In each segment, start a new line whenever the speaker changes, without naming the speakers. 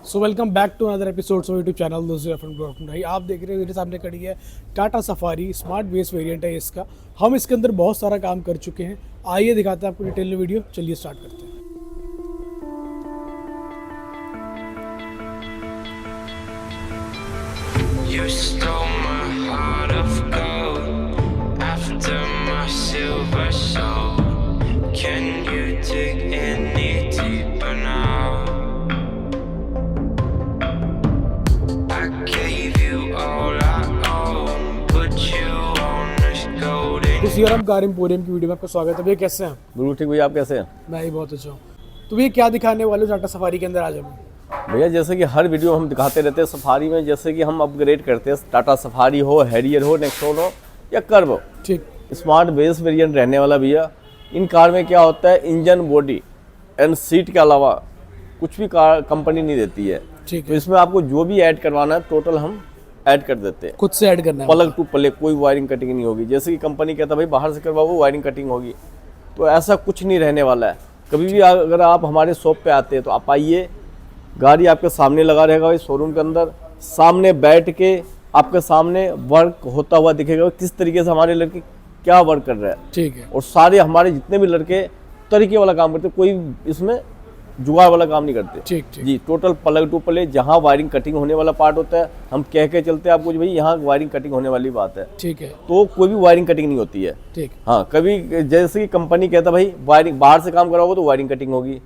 So welcome back to another episode of YouTube channel दोस्तों from भाई। आप देख रहे हो मेरे सामने खड़ी है Tata Safari smart base variant है इसका। हम इसके अंदर बहुत सारा काम कर चुके हैं। आइए दिखाते हैं आपको डिटेल में वीडियो। चलिए स्टार्ट करते हैं।
You stole my heart of gold after my silver soul. Can you dig any deeper now? I gave you all I own, put you on this golden.
तो सीआरएम कार एम्पोरियम की video में आपका स्वागत है। भैया कैसे हैं?
बिल्कुल ठीक भैया, आप कैसे हैं?
मैं ही बहुत अच्छा हूँ। तो भैया क्या दिखाने वाले हो टाटा सफारी के अंदर आज हमें?
भैया जैसे कि हर वीडियो हम दिखाते रहते हैं सफारी में, जैसे कि हम अपग्रेड करते हैं। टाटा सफारी हो, हैरियर हो, नेक्सॉन हो या कर्व हो,
ठीक।
स्मार्ट बेस वेरिएंट रहने वाला भैया। इन कार में क्या होता है, इंजन, बॉडी एंड सीट के अलावा कुछ भी कार कंपनी नहीं देती है।
ठीक
तो
है,
इसमें आपको जो भी ऐड करवाना है टोटल हम ऐड कर देते हैं।
खुद से ऐड करना है।
प्लग टू प्लग, कोई वायरिंग कटिंग नहीं होगी। जैसे कि कंपनी कहता है भाई बाहर से करवाओ वायरिंग कटिंग होगी, तो ऐसा कुछ नहीं रहने वाला है। कभी भी अगर आप हमारे शॉप पे आते हैं तो आप आइए, गाड़ी आपके सामने लगा रहेगा भाई शोरूम के अंदर, सामने बैठ के आपके सामने वर्क होता हुआ दिखेगा किस तरीके से हमारे लड़के क्या वर्क कर रहे हैं।
ठीक है,
और सारे हमारे जितने भी लड़के तरीके वाला काम करते, कोई इसमें जुगाड़ वाला काम नहीं करते।
ठीक ठीक।
जी, टोटल प्लग टू प्ले। जहाँ वायरिंग कटिंग होने वाला पार्ट होता है हम कह के चलते हैं आपको भाई यहाँ वायरिंग कटिंग होने वाली बात है,
ठीक है,
तो कोई भी वायरिंग कटिंग नहीं होती है।
ठीक।
हाँ, कभी जैसे कि कंपनी कहता भाई वायरिंग बाहर से काम कराओगे तो वायरिंग कटिंग होगी।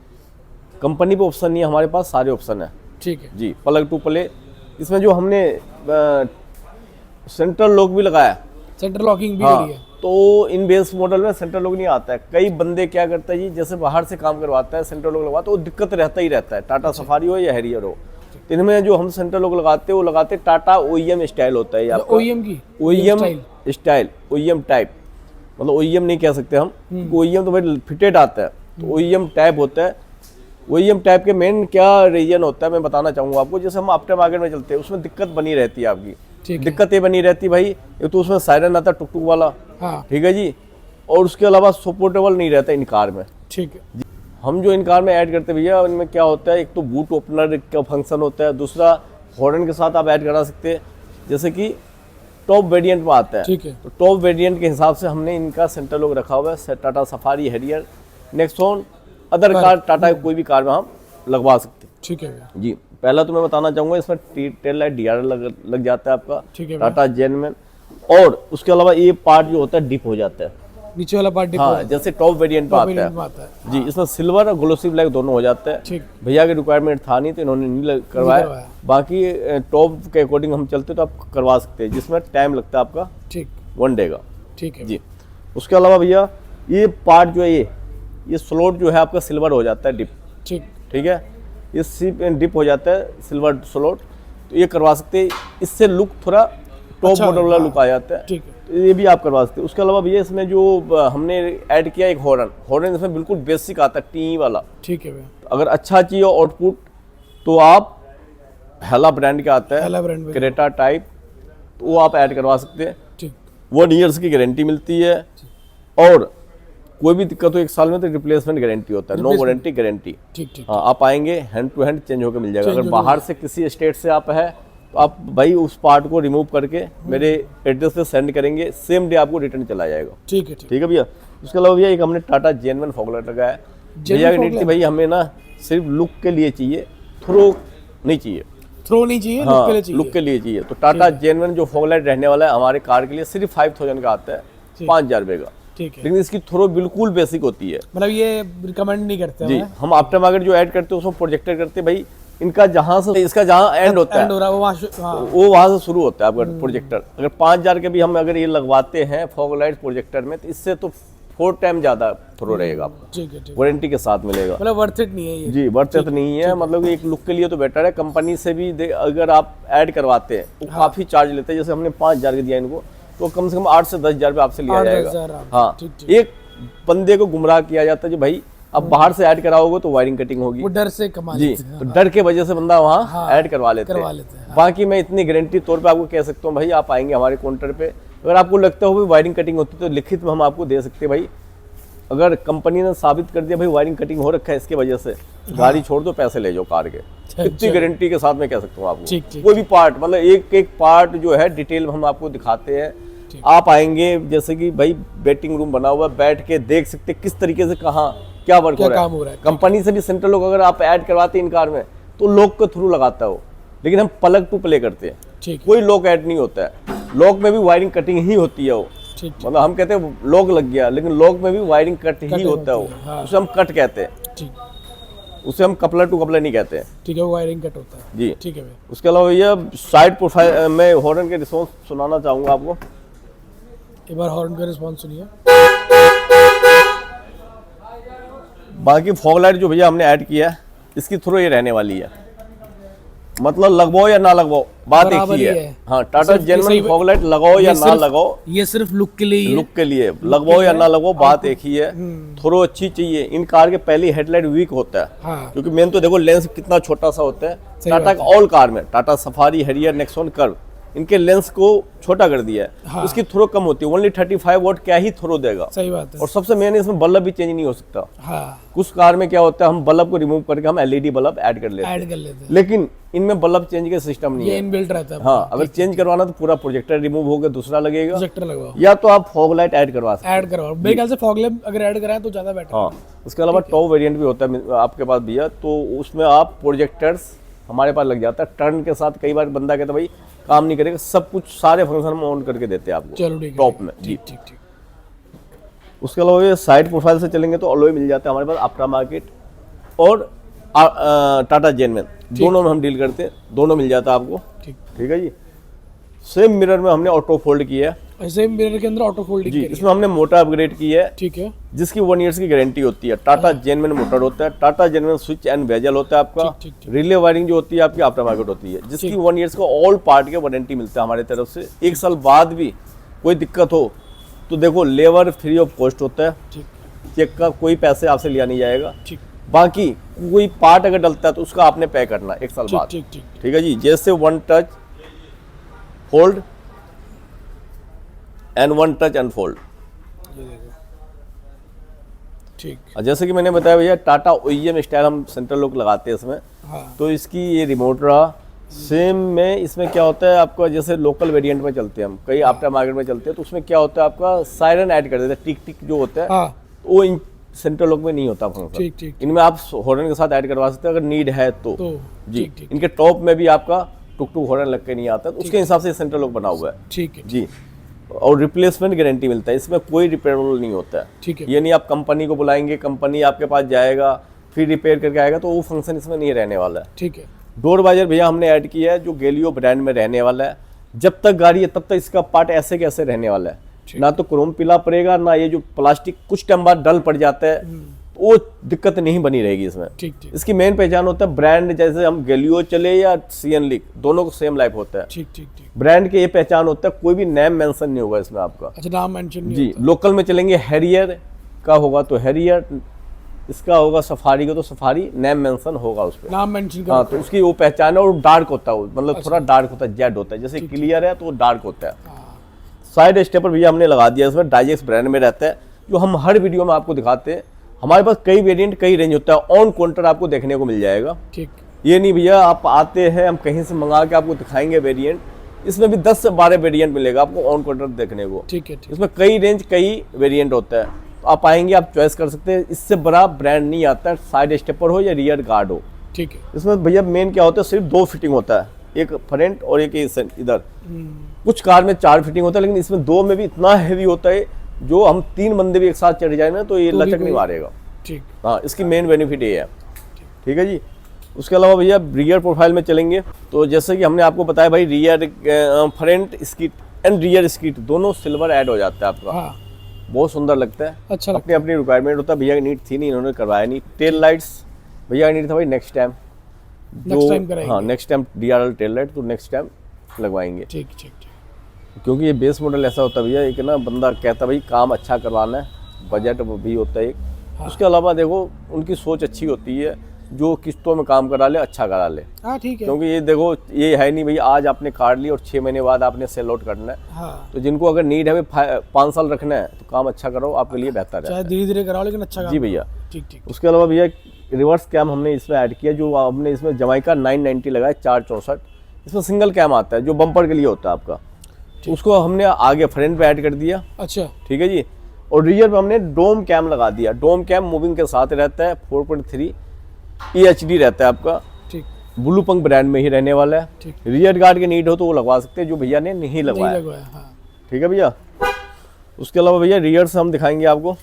कंपनी पे ऑप्शन नहीं है, हमारे पास सारे ऑप्शन है।
ठीक है
जी, प्लग टू प्ले। इसमें जो हमने सेंट्रल लॉक भी लगाया,
सेंटर लॉकिंग भी
हाँ,
करी है।
तो इन बेस मॉडल में सेंट्रल लॉक नहीं आता है। कई बंदे क्या करते हैं जी, जैसे बाहर से काम करवाता है सेंट्रल लॉक लगवाता है, वो दिक्कत रहता ही रहता है, टाटा सफारी हो या हैरियर हो। तो इनमें जो हम सेंट्रल लॉक लगाते हैं वो लगाते हैं टाटा ओईएम स्टाइल होता है। आपका
ओईएम की
OEM
style.
Style, OEM type, मतलब ओईएम नहीं कह सकते हम, ओईएम तो भाई फिटेड आता है, तो ओईएम टाइप होता है। ओईएम टाइप के मेन क्या रीजन होता है मैं बताना चाहूँगा आपको। जैसे हम आफ्टर मार्केट में चलते हैं उसमें दिक्कत बनी रहती है आपकी।
ठीक है।
दिक्कत ये बनी रहती है भाई, एक तो उसमें सायरन आता है टुक टुक वाला,
हाँ,
ठीक है जी, और उसके अलावा सपोर्टेबल नहीं रहता इन कार में।
ठीक है,
हम जो इन कार में ऐड करते हैं भैया, उनमें क्या होता है, एक तो बूट ओपनर का फंक्शन होता है, दूसरा हॉर्न के साथ आप ऐड करा सकते हैं। जैसे कि टॉप वेरिएंट में आता है,
ठीक है,
तो टॉप वेरिएंट के हिसाब से हमने इनका सेंट्रल लॉक रखा हुआ है। Tata safari, Harrier, Nexon, other car, Tata कोई भी कार में हम लगवा सकते हैं।
ठीक है भैया,
जी, पहला तो मैं बताना चाहूँगा इसमें टेल लाइट डीआर लग जाता है आपका,
ठीक है
टाटा जेनमैन। और उसके अलावा ये पार्ट जो होता है डिप हो जाता है।
नीचे वाला पार्ट डिप
हाँ, जैसे टॉप वेरिएंट में आता है
आता है।
जी, इसमें सिल्वर और ग्लोसी ब्लैक दोनों हो जाता है।
ठीक।
भैया की रिक्वायरमेंट था नहीं तो इन्होंने नहीं करवाया। बाकी टॉप के अकॉर्डिंग हम चलते तो आप करवा सकते हैं, जिसमें टाइम लगता है आपका
ठीक
1 डे का।
ठीक है
जी, उसके अलावा भैया ये पार्ट जो है ये स्लॉट जो है आपका सिल्वर हो जाता है डिप,
ठीक
ठीक है, ये सिप डिप हो जाता है सिल्वर स्लॉट, तो ये करवा सकते हैं। इससे लुक थोड़ा टॉप
अच्छा,
मॉडल वाला
हाँ,
लुक आ जाता है,
ठीक है,
तो ये भी आप करवा सकते हैं। उसके अलावा भैया इसमें जो हमने ऐड किया एक हॉर्न इसमें बिल्कुल बेसिक आता है, टी वाला।
ठीक है भैया।
अगर अच्छा चाहिए आउटपुट तो आप हेला ब्रांड का आता
हेला
है,
ब्रांड में।
क्रेटा टाइप, तो वो आप ऐड करवा सकते हैं।
ठीक
1 ईयर्स की गारंटी मिलती है, और कोई भी दिक्कत हो 1 साल में तो रिप्लेसमेंट गारंटी होता है, नो वारंटी गारंटी।
ठीक ठीक।
हाँ, आप आएंगे हैंड टू हैंड चेंज होकर मिल जाएगा।
Change
अगर
होके
बाहर से किसी स्टेट से आप है तो आप भाई उस पार्ट को रिमूव करके मेरे एड्रेस पे सेंड करेंगे, सेम डे आपको रिटर्न चला जाएगा।
ठीक है, ठीक
ठीक है भैया। उसके अलावा भैया एक हमने टाटा जेनवन फॉग लाइट लगाया है। भैया की नीड थी भाई हमें ना सिर्फ लुक के लिए चाहिए, थ्रो नहीं चाहिए।
थ्रो नहीं चाहिए,
हाँ,
लुक के लिए चाहिए।
लुक के लिए चाहिए। तो टाटा जेनवन जो फॉग लाइट रहने वाला है हमारे कार के लिए सिर्फ 5000 का आता है, 5000 रुपये का।
ठीक है,
लेकिन इसकी थ्रो बिल्कुल बेसिक होती है
मतलब ये रिकमेंड नहीं करते
जी।
हमें।
हम आफ्टर मार्केट जो ऐड करते हैं उसमें प्रोजेक्टर करते हैं भाई, इनका जहाँ से इसका जहाँ एंड होता है
एंड हो रहा है वो हाँ,
वो वहाँ से शुरू होता है आपका प्रोजेक्टर। अगर 5000 के भी हम अगर ये लगवाते हैं फॉग लाइट प्रोजेक्टर में, तो इससे तो 4 टाइम ज़्यादा थ्रो रहेगा आपका,
ठीक है, ठीक है।
वारंटी के साथ मिलेगा।
मतलब वर्थ इट नहीं है ये।
जी, वर्थ इट नहीं है, मतलब एक लुक के लिए तो बेटर है। कंपनी से भी अगर आप ऐड करवाते हैं तो काफ़ी चार्ज लेते हैं। जैसे हमने 5000 के दिया इनको, तो कम से कम 8 से 10 हज़ार आपसे लिया
8-10
जाएगा।
हज़ार,
हाँ,
ठीक, ठीक।
एक बंदे को गुमराह किया जाता है जो भाई अब बाहर से ऐड कराओगे तो वायरिंग कटिंग होगी
वो डर से कमा
जी,
लेते हैं।
तो डर के वजह से बंदा वहाँ
हाँ,
ऐड करवा लेते
करवा
हैं।
लेते हैं, हाँ।
बाकी मैं इतनी गारंटी तौर पे आपको कह सकता हूँ भाई, आप आएंगे हमारे काउंटर पे, अगर आपको लगता हो वायरिंग कटिंग होती है तो लिखित में हम आपको दे सकते हैं भाई, अगर कंपनी ने साबित कर दिया भाई वायरिंग कटिंग हो रखा है इसके वजह से, गाड़ी छोड़ दो, पैसे ले जाओ कार के। कितनी गारंटी के साथ मैं कह सकता हूँ आपको।
ठीक,
कोई भी पार्ट, मतलब एक एक पार्ट जो है डिटेल हम आपको दिखाते हैं। आप आएंगे, जैसे कि भाई वेटिंग रूम बना हुआ है, बैठ के देख सकते किस तरीके से कहाँ क्या वर्क हो रहा है। कंपनी से भी सेंट्रल लॉक अगर आप ऐड करवाते हैं इन कार में तो लॉक के थ्रू लगाता है वो, लेकिन हम प्लग टू प्ले करते हैं, कोई लॉक ऐड नहीं होता है। लॉक में भी वायरिंग कटिंग ही होती है वो, मतलब हम कहते हैं लॉक लग गया, लेकिन लॉक में भी वायरिंग कट ही होता है वो, उसे हम कट कहते हैं, उसे हम कपलर टू कपलर नहीं कहते हैं।
ठीक है, वो वायरिंग कट होता है जी। ठीक है भैया।
उसके अलावा भैया साइड प्रोफाइल में हॉर्न के रिस्पॉन्स सुनाना चाहूँगा आपको,
एक बार हॉर्न का रिस्पॉन्स सुनिए।
बाकी फॉग लाइट जो भैया हमने ऐड किया है इसकी थ्रू ये रहने वाली है, मतलब लगवाओ या ना लगवाओ बात एक ही है। हाँ, टाटा जेन्युइन फॉग लाइट लगाओ या ना लगाओ,
ये सिर्फ लुक के लिए,
लुक के लिए लगवाओ या ना लगवाओ बात एक ही है। थ्रो अच्छी चाहिए। इन कार के पहली हेडलाइट वीक होता है, क्योंकि मेन तो देखो लेंस कितना छोटा सा होता है। टाटा का ऑल कार में, Tata safari, Harrier, Nexon, curve, इनके लेंस को छोटा कर दिया है, उसकी थ्रो कम होती है। ओनली 35 वॉट क्या ही थ्रो देगा।
सही बात है।
और सबसे मेन इसमें बल्ब भी चेंज नहीं हो सकता।
हाँ।
कुछ कार में क्या होता है, हम बल्ब को रिमूव करके हम एलईडी बल्ब ऐड कर लेते हैं, लेकिन इनमें बल्ब चेंज का सिस्टम नहीं है,
इनबिल्ट रहता है।
हाँ, अगर चेंज करवाना तो पूरा प्रोजेक्टर रिमूव होगा, दूसरा लगेगा,
प्रोजेक्टर लगवाओ,
या तो आप फॉग लाइट ऐड करवा सकते हैं।
ऐड करवाओ, मेरे ख्याल से फॉग लैम्प अगर ऐड कराएं तो ज्यादा बेटर।
हाँ, उसके अलावा टॉप वेरिएंट भी होता है आपके पास भैया, तो उसमें आप प्रोजेक्टर्स हमारे पास लग जाता है टर्न के साथ। कई बार बंदा कहता है भाई काम नहीं करेगा, सब कुछ सारे फंक्शन हम ऑन करके देते हैं आपको।
चलो ठीक है,
टॉप में।
ठीक ठीक ठीक।
उसके अलावा ये साइड प्रोफाइल से चलेंगे तो अलॉय मिल जाता है हमारे पास, आफ्टर मार्केट और टाटा जेन्युइन, दोनों में हम डील करते हैं, दोनों मिल जाता है आपको। ठीक है जी। सेम मिरर में हमने ऑटो फोल्ड किया है,
सेम मिरर के अंदर ऑटो फोल्डिंग
जी। इसमें हमने मोटर अपग्रेड की है,
ठीक है,
जिसकी 1 ईयर की गारंटी होती है। टाटा जेन्युइन मोटर होता है, Tata genuine switch and bezel होता है आपका। रिले वायरिंग जो होती है आपकी आफ्टर मार्केट होती है, जिसकी 1 ईयर का ऑल पार्ट के वारंटी मिलता है हमारे तरफ से। 1 साल बाद भी कोई दिक्कत हो तो देखो लेबर फ्री ऑफ कॉस्ट होता है, चेक का कोई पैसे आपसे लिया नहीं जाएगा। बाकी कोई पार्ट अगर डलता है तो उसका आपने पे करना 1 साल बाद। ठीक है जी। जैसे 1 touch hold and 1 touch unfold.
ठीक।
जैसे कि मैंने बताया भैया टाटा ओईएम स्टाइल हम सेंट्रल लॉक लगाते हैं इसमें।
हाँ।
तो इसकी ये रिमोट रहा सेम में। इसमें क्या होता है आपका, जैसे लोकल वेरिएंट में चलते हैं हम, कई आफ्टर मार्केट में चलते हैं, तो उसमें क्या होता है आपका सायरन ऐड कर देते हैं, टिक टिक जो होता है।
हाँ।
वो इन सेंट्रल लॉक में नहीं होता फंक्शन। इनमें आप हॉर्न के साथ ऐड करवा सकते हैं अगर नीड है तो जी। इनके टॉप में भी आपका टुक टुक हॉर्न लग के नहीं आता, तो उसके हिसाब से सेंट्रल लॉक बना हुआ है।
ठीक है
जी। और रिप्लेसमेंट गारंटी मिलता है, इसमें कोई रिपेयरेबल नहीं होता है।
ठीक है।
ये नहीं आप कंपनी को बुलाएंगे, कंपनी आपके पास जाएगा फिर रिपेयर करके आएगा, तो वो फंक्शन इसमें नहीं रहने वाला है।
ठीक है।
डोर वाइजर भैया हमने ऐड किया है, जो गैलियो ब्रांड में रहने वाला है। जब तक गाड़ी है तब तक इसका पार्ट ऐसे कैसे रहने वाला है, ना तो क्रोम पीला पड़ेगा, ना ये जो प्लास्टिक कुछ टाइम बाद डल पड़ जाता है, वो दिक्कत नहीं बनी रहेगी इसमें।
ठीक ठीक।
इसकी मेन पहचान होता है ब्रांड, जैसे हम गैलियो चले या सीएन लिक, दोनों को सेम लाइफ होता है।
ठीक ठीक ठीक।
ब्रांड के ये पहचान होता है, कोई भी नेम मेंशन नहीं होगा इसमें आपका।
अच्छा, नाम मेंशन नहीं
जी
होता।
लोकल में चलेंगे हैरियर का होगा तो हैरियर, इसका होगा सफारी का तो सफारी, नेम मेंशन होगा उस पर,
नाम मेंशन का।
हाँ, तो उसकी वो पहचान है। और डार्क होता है वो, मतलब थोड़ा डार्क होता है, जेड होता है। जैसे क्लियर है तो वो डार्क होता है। साइड स्टेपर भैया हमने लगा दिया इसमें, डाइजेक्स ब्रांड में रहता है, जो हम हर वीडियो में आपको दिखाते हैं। हमारे पास कई वेरिएंट कई रेंज होता है, ऑन काउंटर आपको देखने को मिल जाएगा।
ठीक।
ये नहीं भैया आप आते हैं हम कहीं से मंगा के आपको दिखाएंगे वेरिएंट, इसमें भी 10 से 12 वेरिएंट मिलेगा आपको ऑन काउंटर देखने को।
ठीक है।
इसमें कई रेंज कई वेरिएंट होता है, तो आप आएंगे आप चॉइस कर सकते हैं। इससे बड़ा ब्रांड नहीं आता है, साइड स्टेपर हो या रियर गार्ड हो।
ठीक है।
इसमें भैया मेन क्या होता है, सिर्फ 2 फिटिंग होता है, एक फ्रंट और एक इधर। कुछ कार में 4 फिटिंग होता है, लेकिन इसमें 2 में भी इतना हैवी होता है, जो हम 3 बंदे भी एक साथ चढ़ जाए ना तो ये लचक नहीं मारेगा।
ठीक।
हाँ, इसकी मेन बेनिफिट ये है। ठीक है जी। उसके अलावा भैया रियर प्रोफाइल में चलेंगे तो जैसे कि हमने आपको बताया भाई, rear front skit and rear skit दोनों सिल्वर ऐड हो जाता है आपका।
हाँ।
बहुत सुंदर लगता है।
अच्छा,
अपनी अपनी रिक्वायरमेंट होता है। भैया की नीड थी नहीं, इन्होंने करवाया नहीं। टेल लाइट्स भैया का नीड था भाई, नेक्स्ट टाइम हाँ next time DRL tail light तो नेक्स्ट टाइम लगवाएंगे।
ठीक ठीक।
क्योंकि ये बेस मॉडल ऐसा होता है भैया, एक ना बंदा कहता भाई काम अच्छा करवाना है, बजट भी होता है एक। उसके अलावा देखो उनकी सोच अच्छी होती है, जो किस्तों में काम करा ले अच्छा करा ले,
हाँ ठीक है।
क्योंकि ये देखो ये है नहीं भैया आज आपने कार ली और 6 महीने बाद आपने सेल आउट करना है।
हाँ
तो जिनको अगर नीड है भाई 5 साल रखना है तो काम अच्छा करो, आपके लिए बेहतर
चाहे
है।
धीरे धीरे कराओ लेकिन अच्छा काम
जी भैया।
करो। ठीक ठीक।
उसके अलावा भैया रिवर्स कैम हमने इसमें ऐड किया, जो हमने इसमें जमाइका 990 लगाया 464। इसमें सिंगल कैम आता है जो बम्पर के लिए होता है आपका, उसको हमने आगे फ्रंट पे ऐड कर दिया।
अच्छा
ठीक है जी। और रियर पे हमने डोम कैम लगा दिया। डोम कैम मूविंग के साथ रहता है, 4.3 EHD रहता है आपका,
ठीक
ब्लू पंख ब्रांड में ही रहने वाला है।
ठीक।
रियर गार्ड के नीड हो तो वो लगवा सकते हैं, जो भैया ने नहीं
नहीं
लगवाया।
लगवाया हाँ।
ठीक है भैया। उसके अलावा भैया रियर से हम दिखाएंगे आपको,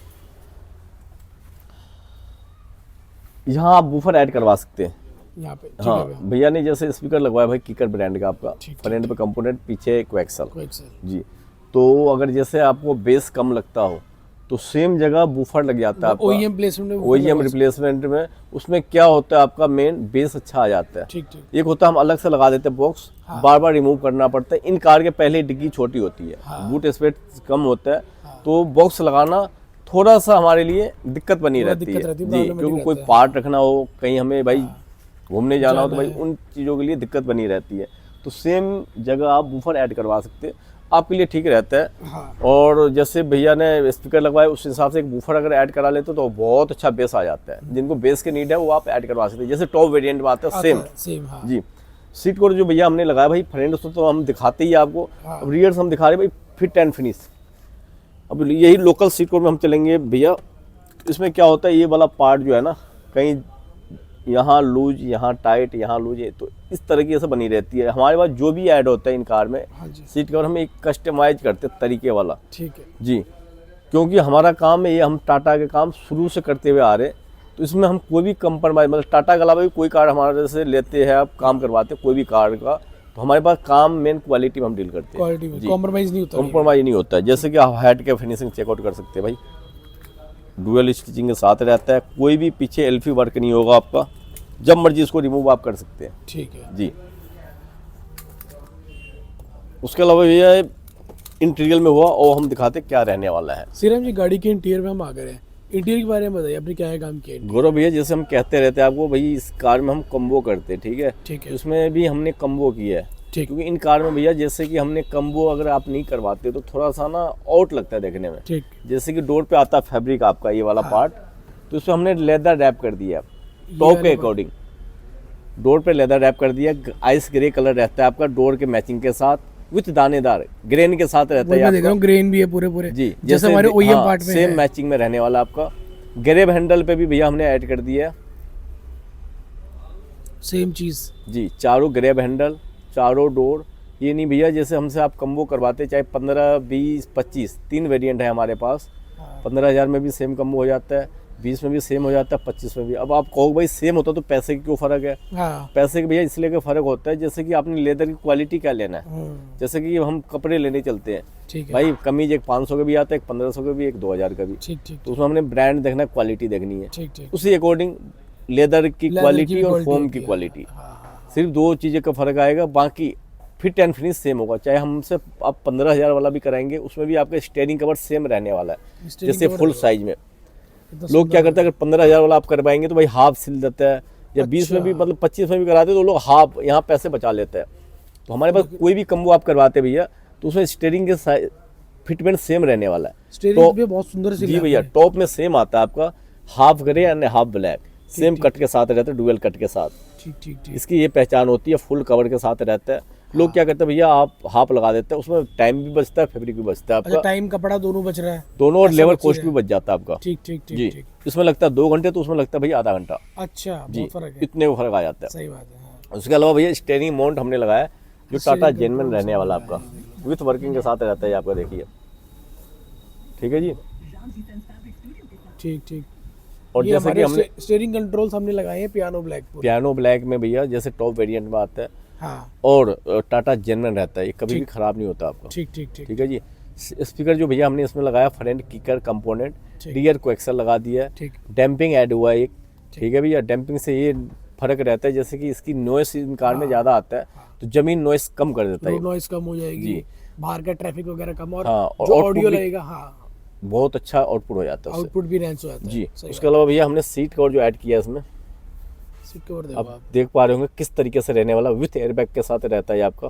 यहाँ आप बूफर ऐड करवा सकते हैं।
यहाँ पे ठीक
हाँ
है भैया।
भैया ने जैसे स्पीकर लगवाया भाई किकर ब्रांड का आपका,
ठीक,
फ्रंट पे कंपोनेंट पीछे क्वेक्सल।
कोई एक्सेल।
जी। तो अगर जैसे आपको बेस कम लगता हो तो सेम जगह बूफर लग जाता है आपका।
OEM प्लेसमेंट में
OEM रिप्लेसमेंट में उसमें क्या होता है आपका मेन बेस अच्छा आ जाता है।
ठीक ठीक।
एक होता है हम अलग से लगा देते हैं बॉक्स,
हाँ।
बार बार रिमूव करना पड़ता है। इन कार के पहले डिग्गी छोटी होती है,
हाँ।
बूट स्पेस कम होता है, तो बॉक्स लगाना थोड़ा सा हमारे लिए दिक्कत बनी
थोड़ा
रहती
दिक्कत
है।
रहती है,
जी,
problematic
क्योंकि कोई
रहता है।
पार्ट रखना हो, कहीं हमें भाई घूमने जाना हो तो
जाना
भाई
है।
उन चीज़ों के लिए दिक्कत बनी रहती है। तो सेम जगह आप बूफर ऐड करवा सकते हैं, आपके लिए ठीक रहता है।
हाँ
और जैसे भैया ने स्पीकर लगवाए उस हिसाब से एक बूफर अगर ऐड करा लेते तो बहुत अच्छा बेस आ जाता है। जिनको बेस की नीड है वो आप ऐड करवा सकते हैं, जैसे टॉप वेरिएंट में आता है सेम।
सेम हाँ।
जी। सीट कवर जो भैया हमने लगाया भाई फ्रंट से तो हम दिखाते ही आपको,
हाँ।
अब रियर से हम दिखा रहे भाई फिट एंड फिनिश। अब यही लोकल सीट कवर में हम चलेंगे भैया। इसमें क्या होता है ये वाला पार्ट जो है ना, कहीं यहाँ लूज यहाँ टाइट यहाँ लूज है, तो इस तरीके से बनी रहती है। हमारे पास जो भी ऐड होता है इन कार में
हाँ जी
सीट कवर हम एक कस्टमाइज करते हैं तरीके वाला।
ठीक है।
जी। क्योंकि हमारा काम है ये, हम टाटा के काम शुरू से करते हुए आ रहे हैं, तो इसमें हम कोई भी कंप्रोमाइज मतलब टाटा के अलावा भी कोई कार हमारे से लेते हैं, आप काम करवाते हैं कोई भी कार का, तो हमारे पास काम मेन क्वालिटी में हम डील करते हैं।
क्वालिटी में
जी।
कॉम्प्रोमाइज नहीं होता।
कॉम्प्रोमाइज नहीं होता है। जैसे कि आप हेड के फिनिशिंग चेकआउट कर सकते हैं भाई, डुअल स्टिचिंग के साथ रहता है, कोई भी पीछे एल्फी वर्क नहीं होगा आपका, जब मर्जी इसको रिमूव आप कर सकते हैं।
ठीक है।
जी। उसके अलावा भैया इंटीरियर में हुआ और हम दिखाते क्या रहने वाला है।
सीरम जी गाड़ी के इंटीरियर में हम आ गए हैं, इंटीरियर के बारे में बताइए, आपने क्या है काम किया है?
गौरव भैया जैसे हम कहते रहते हैं आपको भाई, इस कार में हम कम्बो करते हैं, ठीक है।
ठीक है।
उसमें भी हमने कम्बो किया है,
ठीक
क्योंकि इन कार में भैया जैसे कि हमने कम्बो अगर आप नहीं करवाते तो थोड़ा सा ना आउट लगता है देखने में।
ठीक।
जैसे कि डोर पे आता है फैब्रिक आपका ये वाला पार्ट, तो इसमें हमने लेदर रैप कर दिया
ये
टॉप के
वाले
अकॉर्डिंग। डोर पे लेदर रैप कर दिया, आइस ग्रे कलर रहता है आपका डोर के मैचिंग के साथ, विथ दानेदार ग्रेन के साथ रहता
वही
है
मैं देख
आपका।
रहा हूँ, ग्रेन भी है पूरे पूरे
जी।
जैसे हमारे OEM पार्ट में
सेम
है।
मैचिंग में रहने वाला आपका। ग्रेब हैंडल पे भी भैया हमने ऐड कर दिया है।
सेम चीज।
जी। चारों ग्रेब हैंडल, चारों डोर। ये नहीं भैया जैसे हमसे आप कम्बो करवाते चाहे 15, 20, 25 3 वेरिएंट है हमारे पास। 15,000 में भी सेम कम्बो हो जाता है, 20 में भी सेम हो जाता है, 25 में भी। अब आप कहो भाई सेम होता तो पैसे की क्यों फ़र्क है?
हाँ।
पैसे के भैया इसलिए का फ़र्क होता है जैसे कि आपने लेदर की क्वालिटी क्या लेना है। जैसे कि हम कपड़े लेने चलते हैं
ठीक है
भाई, कमीज एक 500 का भी आता है, एक 1500 का भी, एक 2000 का भी।
ठीक ठीक
तो उसमें हमने ब्रांड देखना है, क्वालिटी देखनी है,
ठीक ठीक।
उसी अकॉर्डिंग लेदर की
लेदर
क्वालिटी
की
और
quality
फोम
होती
की
है।
क्वालिटी,
हाँ।
सिर्फ 2 चीज़ें का फ़र्क आएगा। बाकी फिट एंड फिनिश सेम होगा। चाहे हमसे आप 15,000 वाला भी कराएंगे उसमें भी आपका स्टीयरिंग कवर सेम रहने वाला है,
Steering
जैसे
cover
फुल
रहेगा।
साइज में।
इतना
लोग क्या करते हैं अगर 15,000 वाला आप करवाएंगे तो भाई हाफ सिल देता है, या 20 में भी
अच्छा।
मतलब 25 में भी कराते तो लोग हाफ यहाँ पैसे बचा लेते हैं। तो हमारे पास कोई भी कम्बो आप करवाते भैया तो उसमें स्टीयरिंग के फिटमेंट सेम रहने वाला है।
स्टीयरिंग भी बहुत सुंदर से
जी भैया, टॉप में सेम आता है आपका, half grey and half black, same cut के साथ रहता है, डुअल कट के साथ।
ठीक ठीक ठीक।
इसकी ये पहचान होती है, फुल कवर के साथ रहता है। लोग क्या करते हैं भैया आप हाफ लगा देते हैं, उसमें टाइम भी बचता है, फैब्रिक भी बचता है
अच्छा
आपका,
टाइम कपड़ा दोनों बच रहा है।
दोनों, और
ऐसा
लेबर
बच
कॉस्ट
रहा
भी बच जाता है आपका।
ठीक ठीक ठीक
जी।
ठीक।
इसमें लगता है 2 घंटे तो उसमें लगता है भैया आधा घंटा।
अच्छा
जी,
बहुत फर्क है।
इतने को फर्क आ जाता है।
सही बात है हाँ।
उसके अलावा भैया स्टीयरिंग माउंट हमने लगाया है, जो टाटा
Steering
जेनमन
control
रहने वाला आपका, विथ वर्किंग के साथ रहता है आपका, देखिए। ठीक है जी।
ठीक ठीक।
और
ये
जैसे कि
हमारे
हमने
स्टीयरिंग कंट्रोल्स हमने लगाए हैं पियानो ब्लैक पूरे।
पियानो ब्लैक में भैया जैसे टॉप वेरिएंट में आता है,
हाँ
और टाटा जेनमन रहता है, ये कभी भी
ठीक।
खराब नहीं होता आपका।
ठीक ठीक ठीक
ठीक है जी। स्पीकर जो भैया हमने इसमें लगाया फ्रंट किकर कंपोनेंट,
ठीक।
रियर को एक्सल लगा दिया है,
ठीक।
डैम्पिंग ऐड हुआ है एक। ठीक है भैया, डैम्पिंग से ये फर्क रहता है जैसे कि इसकी नॉइस इन कार में ज़्यादा आता है, तो जमीन नॉइस कम कर देता है
रोड
ये।
नॉइस कम हो जाएगी,
जी।
बाहर का ट्रैफिक वगैरह कम, और
हाँ, और
जो
output
ऑडियो
भी-
लगेगा हाँ
बहुत अच्छा आउटपुट हो जाता है उससे।
आउटपुट भी एनहांस हो जाता है।
जी।
सही
उसके अलावा भैया हमने सीट कवर जो ऐड किया है इसमें,
सीट कवर देखो
आप
आप।
देख पा रहे होंगे किस तरीके से रहने वाला, विथ एयरबैग के साथ रहता है आपका।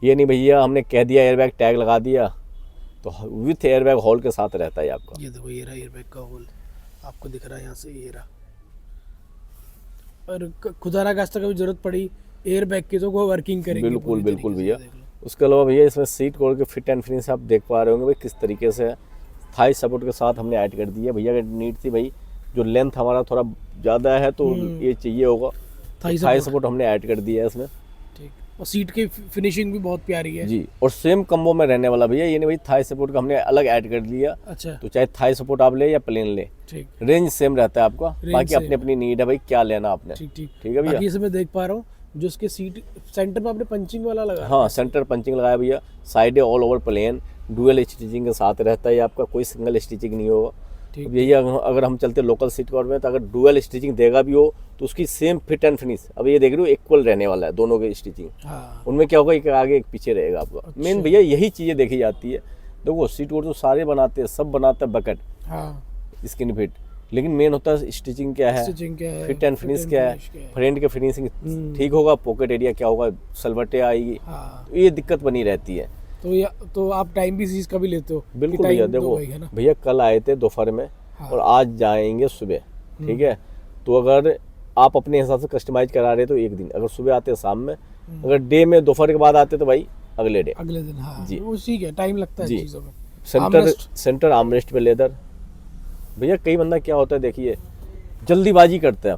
ये नहीं भैया हमने कह दिया एयरबैग टैग लगा दिया, तो विथ एयरबैग हॉल के साथ रहता है आपका।
ये देखो ये रहा एयरबैग का होल, आपको दिख रहा है यहाँ से, ये रहा। और खुदा ना खास्ता कभी जरूरत पड़ी एयरबैग की तो वो वर्किंग करेंगे
बिल्कुल
पूरी
बिल्कुल
तरीके से,
भैया।
देख लो।
उसके अलावा भैया इसमें सीट कवर के फिट एंड फिनिश आप देख पा रहे होंगे भाई किस तरीके से है। थाई सपोर्ट के साथ हमने ऐड कर दिया भैया। अगर नीड थी भाई, जो लेंथ हमारा थोड़ा ज़्यादा है तो ये चाहिए होगा,
थाई
थाई सपोर्ट हमने ऐड कर दिया है इसमें।
ठीक, और सीट की फिनिशिंग भी बहुत प्यारी है।
जी, और सेम कम्बो में रहने वाला भैया, ये नहीं भाई थाई सपोर्ट का हमने अलग ऐड कर दिया,
अच्छा
तो चाहे थाई सपोर्ट आप ले या प्लेन ले,
ठीक
रेंज सेम रहता है आपका।
रेंज
बाकी
सेम
अपनी अपनी नीड है भाई, क्या लेना आपने।
ठीक ठीक
ठीक है भैया।
बाकी इसे मैं देख पा रहा हूँ जो उसके सीट सेंटर में आपने पंचिंग वाला लगा
हाँ, सेंटर पंचिंग लगाया भैया, side all over plain, dual stitching के साथ रहता है आपका, कोई सिंगल स्टिचिंग नहीं होगा।
ठीक।
अब यही अगर हम चलते लोकल सीट कवर में, तो अगर डुअल स्टिचिंग देगा भी हो तो उसकी सेम फिट एंड फिनिश, अब ये देख रहे हो इक्वल रहने वाला है दोनों के स्टिचिंग।
हाँ
उनमें क्या होगा, एक आगे एक पीछे रहेगा आपका। मेन भैया यही चीज़ें देखी जाती है। देखो सीट कवर तो सारे बनाते हैं, सब बनाते हैं बकेट
हाँ
स्किन फिट, लेकिन मेन होता है स्टिचिंग क्या है,
स्टिचिंग क्या है,
फिट एंड फिनिश क्या है, फ्रंट के फिनिशिंग ठीक होगा, पॉकेट एरिया क्या होगा, सलवटें आएगी,
हाँ
तो ये दिक्कत बनी रहती है।
तो आप टाइम भी इस चीज़ का भी लेते हो कि
बिल्कुल भैया।
time दो
देखो
भाई, है ना।
भैया कल आए थे दोपहर में
हाँ।
और आज जाएंगे सुबह, ठीक है। तो अगर आप अपने हिसाब से कस्टमाइज करा रहे तो एक दिन, अगर सुबह आते हैं शाम में, अगर डे में दोपहर के बाद आते तो भाई अगले डे।
अगले दिन हाँ
जी।
वो ठीक है, टाइम लगता है
जी।
चीज़ों में।
सेंटर आर्मरेस्ट पे लेदर भैया। कई बंदा क्या होता है देखिए, जल्दीबाजी करते हैं,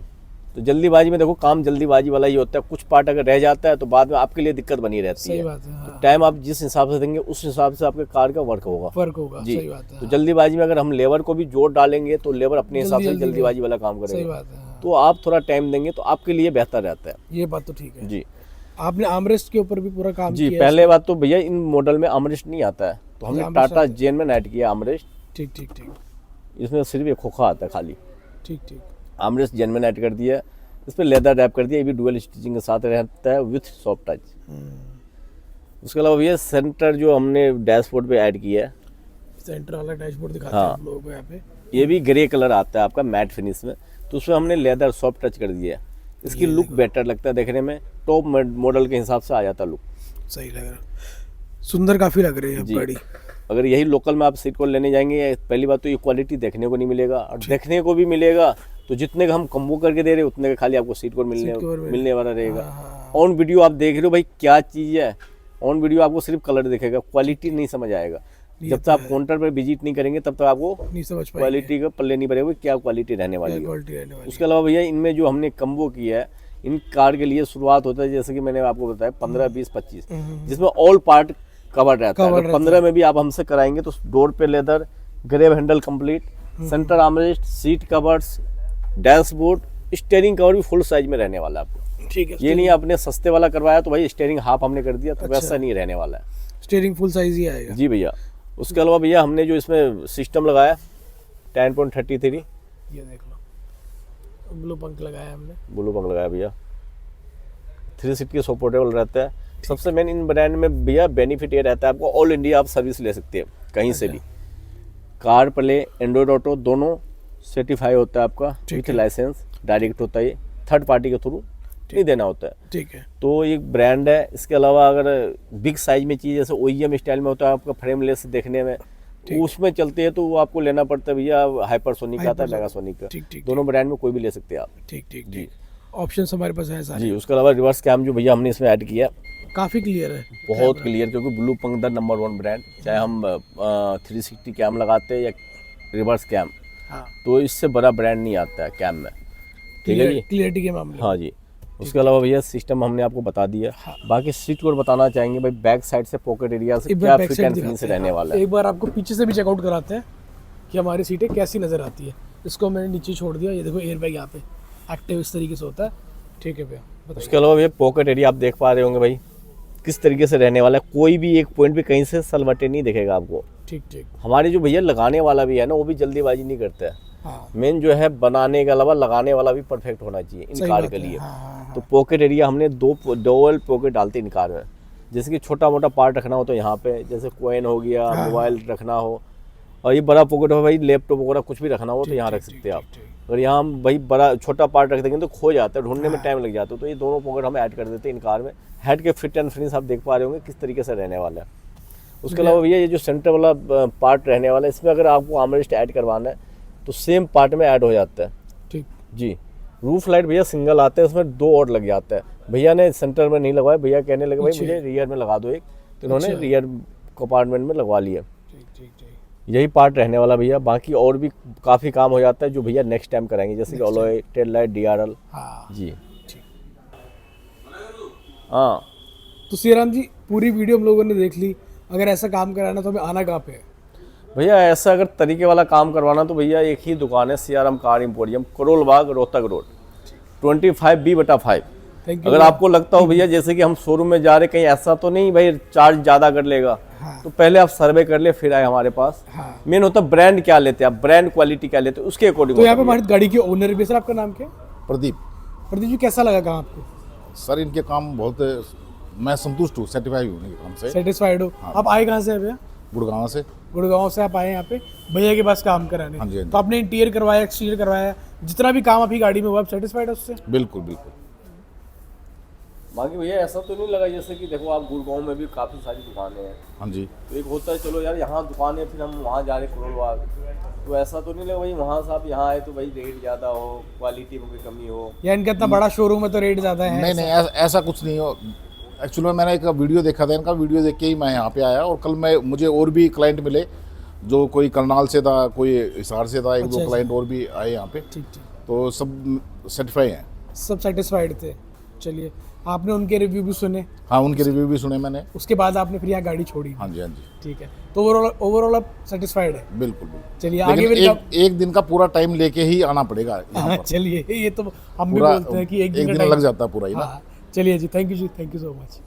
तो जल्दीबाजी में देखो काम जल्दीबाजी वाला ही होता है, कुछ पार्ट अगर रह जाता है तो बाद में आपके लिए दिक्कत बनी रहती
सही
है।
बात है हाँ।
टाइम आप जिस हिसाब से देंगे उस हिसाब से आपके कार का वर्क होगा।
फर्क होगा,
जी।
सही बात है
तो
हाँ।
जल्दीबाजी में अगर हम लेबर को भी जोर डालेंगे तो लेबर अपने हिसाब से
जल्दी
जल्दीबाजी वाला काम
सही
करेंगे,
बात है हाँ।
तो आप थोड़ा टाइम देंगे तो आपके लिए बेहतर रहता है।
ये बात तो ठीक है।
जी
आपने आर्मरेस्ट के ऊपर भी पूरा काम
जी।
किया है
पहले बात तो भैया इन मॉडल में आर्मरेस्ट नहीं आता है, तो हमने
आर्मरेस्ट
टाटा जेन में ऐड किया आर्मरेस्ट।
ठीक ठीक ठीक
इसमें सिर्फ एक खोखा आता है खाली,
ठीक ठीक
आर्मरेस्ट जेन में ऐड कर दिया है। इस पर लेदर रैप कर दिया, ये भी डुअल स्टिचिंग के साथ रहता है विथ सॉफ्ट टच। उसके अलावा भैया सेंटर जो हमने डैशबोर्ड पे ऐड किया है,
सेंटर वाला डैशबोर्ड दिखाते
हाँ।
हैं आप लोगों को यहाँ पे।
ये भी ग्रे कलर आता है आपका मैट फिनिश में, तो उसमें हमने लेदर सॉफ्ट टच कर दिया है। इसकी लुक बेटर लगता है देखने में, टॉप मॉडल के हिसाब से आ जाता है लुक।
सही लग रहा, सुंदर काफी लग रही है
जी।
गाड़ी।
अगर यही लोकल में आप सीट को लेने जाएंगे, पहली बात तो ये क्वालिटी देखने को नहीं मिलेगा, और देखने को भी मिलेगा तो जितने का हम कम्बो करके दे रहे हैं उतने का खाली आपको सीट को मिलने वाला रहेगा। ऑन वीडियो आप देख रहे हो भाई क्या चीज़ है, ऑन वीडियो आपको सिर्फ कलर दिखेगा, क्वालिटी नहीं समझ आएगा। जब तक आप काउंटर पर विजिट नहीं करेंगे तब तक आपको
नहीं समझ पाएंगे
क्वालिटी का पल्ले नहीं पड़ेगा क्या क्वालिटी रहने वाली है।
क्वालिटी रहने वाली।
उसके अलावा भैया इनमें जो हमने कम्बो किया है, इन कार के लिए शुरुआत होता है जैसे कि मैंने आपको बताया 15, 20, 25, जिसमें ऑल पार्ट कवर रहता है। अगर 15 में भी आप हमसे कराएंगे तो डोर पे leather, grab handle complete, centre armrest, seat covers, dashboard, steering cover भी फुल साइज में रहने वाला है आपको।
ठीक है।
ये नहीं आपने सस्ते वाला करवाया तो भाई स्टीयरिंग हाफ हमने कर दिया, तो वैसा नहीं रहने वाला है।
स्टीयरिंग फुल साइज ही आएगा।
जी भैया। उसके अलावा भैया हमने जो इसमें सिस्टम लगाया 10.33
ये देख लो, ब्लू पंख लगाया हमने।
ब्लू पंख लगाया भैया, 3 सीट के सपोर्टेबल रहता है। सबसे मेन इन ब्रांड में भैया बेनिफिट ये रहता है, आपको ऑल इंडिया आप सर्विस ले सकते हैं कहीं से भी। कार प्ले एंड्रॉइड ऑटो दोनों सर्टिफाई होता है आपका विथ लाइसेंस, डायरेक्ट होता है, थर्ड पार्टी के थ्रू नहीं देना होता है।
ठीक है।
तो एक ब्रांड है। इसके अलावा अगर बिग साइज में चीज़ जैसे OEM स्टाइल में होता है आपका फ्रेमलेस देखने में, उसमें चलते हैं तो वो आपको लेना पड़ता है भैया, हाइपरसोनिक आता है, मेगासोनिक का।
ठीक ठीक
दोनों ब्रांड में कोई भी ले सकते हैं आप।
ठीक ठीक
जी
ऑप्शंस हमारे पास है सारे।
जी। उसके अलावा रिवर्स कैम जो भैया हमने इसमें ऐड किया,
काफी क्लियर है,
बहुत क्लियर, क्योंकि ब्लू पंख द नंबर 1 ब्रांड, चाहे हम 360 कैम लगाते हैं या रिवर्स कैम,
हाँ
तो इससे बड़ा ब्रांड नहीं आता है कैम में। ठीक है जी।
क्लियरिटी के मामले में।
हाँ जी। उसके अलावा भैया सिस्टम हमने आपको बता दिया। बाकी सीट को बताना चाहेंगे भाई, बैक साइड से पॉकेट एरिया से
एक
क्या
बार
फिट एंड फिनिश रहने वाला है।
एक बार आपको पीछे से भी चेकआउट कराते हैं कि हमारी सीटें कैसी नज़र आती है। इसको मैंने नीचे छोड़ दिया, ये देखो एयर बैग यहाँ पे एक्टिव इस तरीके से होता है। ठीक है भैया बताइए।
उसके अलावा भैया पॉकेट एरिया आप देख पा रहे होंगे भाई किस तरीके से रहने वाला है, कोई भी एक पॉइंट भी कहीं से सलवटे नहीं दिखेगा आपको।
ठीक ठीक
हमारे जो भैया लगाने वाला भी है ना, वो भी जल्दीबाजी नहीं करता है।
हाँ
मेन जो है बनाने के अलावा लगाने वाला भी परफेक्ट होना चाहिए इन
सही
कार
बात
के
है,
लिए।
हाँ,
तो पॉकेट एरिया हमने डबल पॉकेट डालते इन कार में, जैसे कि छोटा मोटा पार्ट रखना हो तो यहाँ पे, जैसे कॉइन हो गया, मोबाइल रखना हो, और ये बड़ा पॉकेट हो भाई लैपटॉप वगैरह कुछ भी रखना हो तो यहाँ रख सकते हैं आप। अगर यहाँ हम भाई बड़ा छोटा पार्ट रख देंगे तो खो जाता है, ढूंढने में टाइम लग जाता है। तो ये दोनों पॉकेट हम ऐड कर देते हैं इन कार में। हेड के फिट एंड फिनिश आप देख पा रहे होंगे किस तरीके से रहने वाला है। उसके अलावा भैया ये जो सेंटर वाला पार्ट रहने वाला है, इसमें अगर आपको आर्मरेस्ट ऐड करवाना है तो सेम पार्ट में ऐड हो जाता है।
ठीक
जी, रूफ लाइट भैया सिंगल आता है, उसमें 2 और लग जाता है। भैया ने सेंटर में नहीं लगवाया, भैया कहने लगे भाई मुझे रियर में लगा दो एक, तो इन्होंने रियर कंपार्टमेंट में लगवा लिया।
ठीक ठीक ठीक।
यही पार्ट रहने वाला भैया, बाकी और भी काफ़ी काम हो जाता है जो भैया नेक्स्ट टाइम कराएंगे, जैसे कि अलॉय, टेल लाइट, DRL।
हाँ
जी
ठीक।
हाँ,
तो सियाराम जी पूरी वीडियो हम लोगों ने देख ली, अगर ऐसा काम कराना तो हमें आना कहाँ पे है?
भैया ऐसा अगर तरीके वाला काम करवाना तो भैया एक ही दुकान है, Siyaram car emporium, Karol Bagh, Rohtak road, 25B/5।
Thank you.
अगर आपको लगता हो भैया जैसे कि हम शोरूम में जा रहे कहीं ऐसा तो नहीं भाई चार्ज ज़्यादा कर लेगा,
हाँ।
तो पहले आप सर्वे कर ले फिर आए हमारे पास।
हाँ।
मेन होता है ब्रांड क्या लेते हैं आप, ब्रांड क्वालिटी क्या लेते हैं उसके अकॉर्डिंग।
तो यहाँ पे हमारी गाड़ी के ओनर भी, सर आपका नाम क्या है?
प्रदीप।
प्रदीप जी कैसा लगा काम आपको?
सर इनके काम बहुत, मैं संतुष्ट हूँ, सेटिस्फाई हूँ इनके काम से।
सेटिस्फाइड हो? आप आए कहाँ से हैं भैया?
गुड़गांव से।
गुड़गांव से आप आए यहाँ पे भैया के पास काम कराने।
हाँ जी, हाँ जी।
तो आपने इंटीरियर करवाया, एक्सटीरियर करवाया, जितना भी काम आपकी गाड़ी में हुआ, आप सेटिस्फाइड है उससे?
बिल्कुल बिल्कुल।
बाकी भैया ऐसा तो नहीं लगा जैसे कि देखो आप गुड़गांव में भी काफ़ी सारी दुकानें हैं,
हाँ जी।
तो एक होता है चलो यार यहाँ दुकान है फिर हम वहाँ जा रहे करोल बाग, तो ऐसा तो नहीं लगा भाई वहाँ से आप यहाँ आए तो भाई रेट ज़्यादा हो, क्वालिटी में कोई कमी हो,
या इनका इतना बड़ा शोरूम है तो रेट ज़्यादा है?
नहीं नहीं ऐसा कुछ नहीं हो। एक्चुअली में मैंने एक वीडियो देखा था इनका, वीडियो देख के ही मैं यहाँ पे आया, और कल मुझे और भी क्लाइंट मिले, जो कोई करनाल से था, कोई हिसार से था, 1-2 क्लाइंट और भी आए यहाँ पे,
ठीक ठीक।
तो सब सेटिस्फाई हैं।
सब सेटिस्फाइड थे? चलिए, आपने उनके रिव्यू भी सुने?
हाँ, उनके रिव्यू भी सुने मैंने।
उसके बाद आपने फिर यहाँ गाड़ी छोड़ी?
हाँ जी, हाँ जी।
ठीक है, तो ओवरऑल आप सेटिस्फाइड है?
बिल्कुल बिल्कुल।
चलिए आगे
लेकिन
फिर
एक दिन का पूरा टाइम लेके ही आना पड़ेगा यहाँ पर।
चलिए, ये तो हम भी
पूरा
बोलते हैं कि एक दिन का
लग
टाइम
जाता है पूरा ही ना।
हाँ, चलिए जी, थैंक यू सो मच।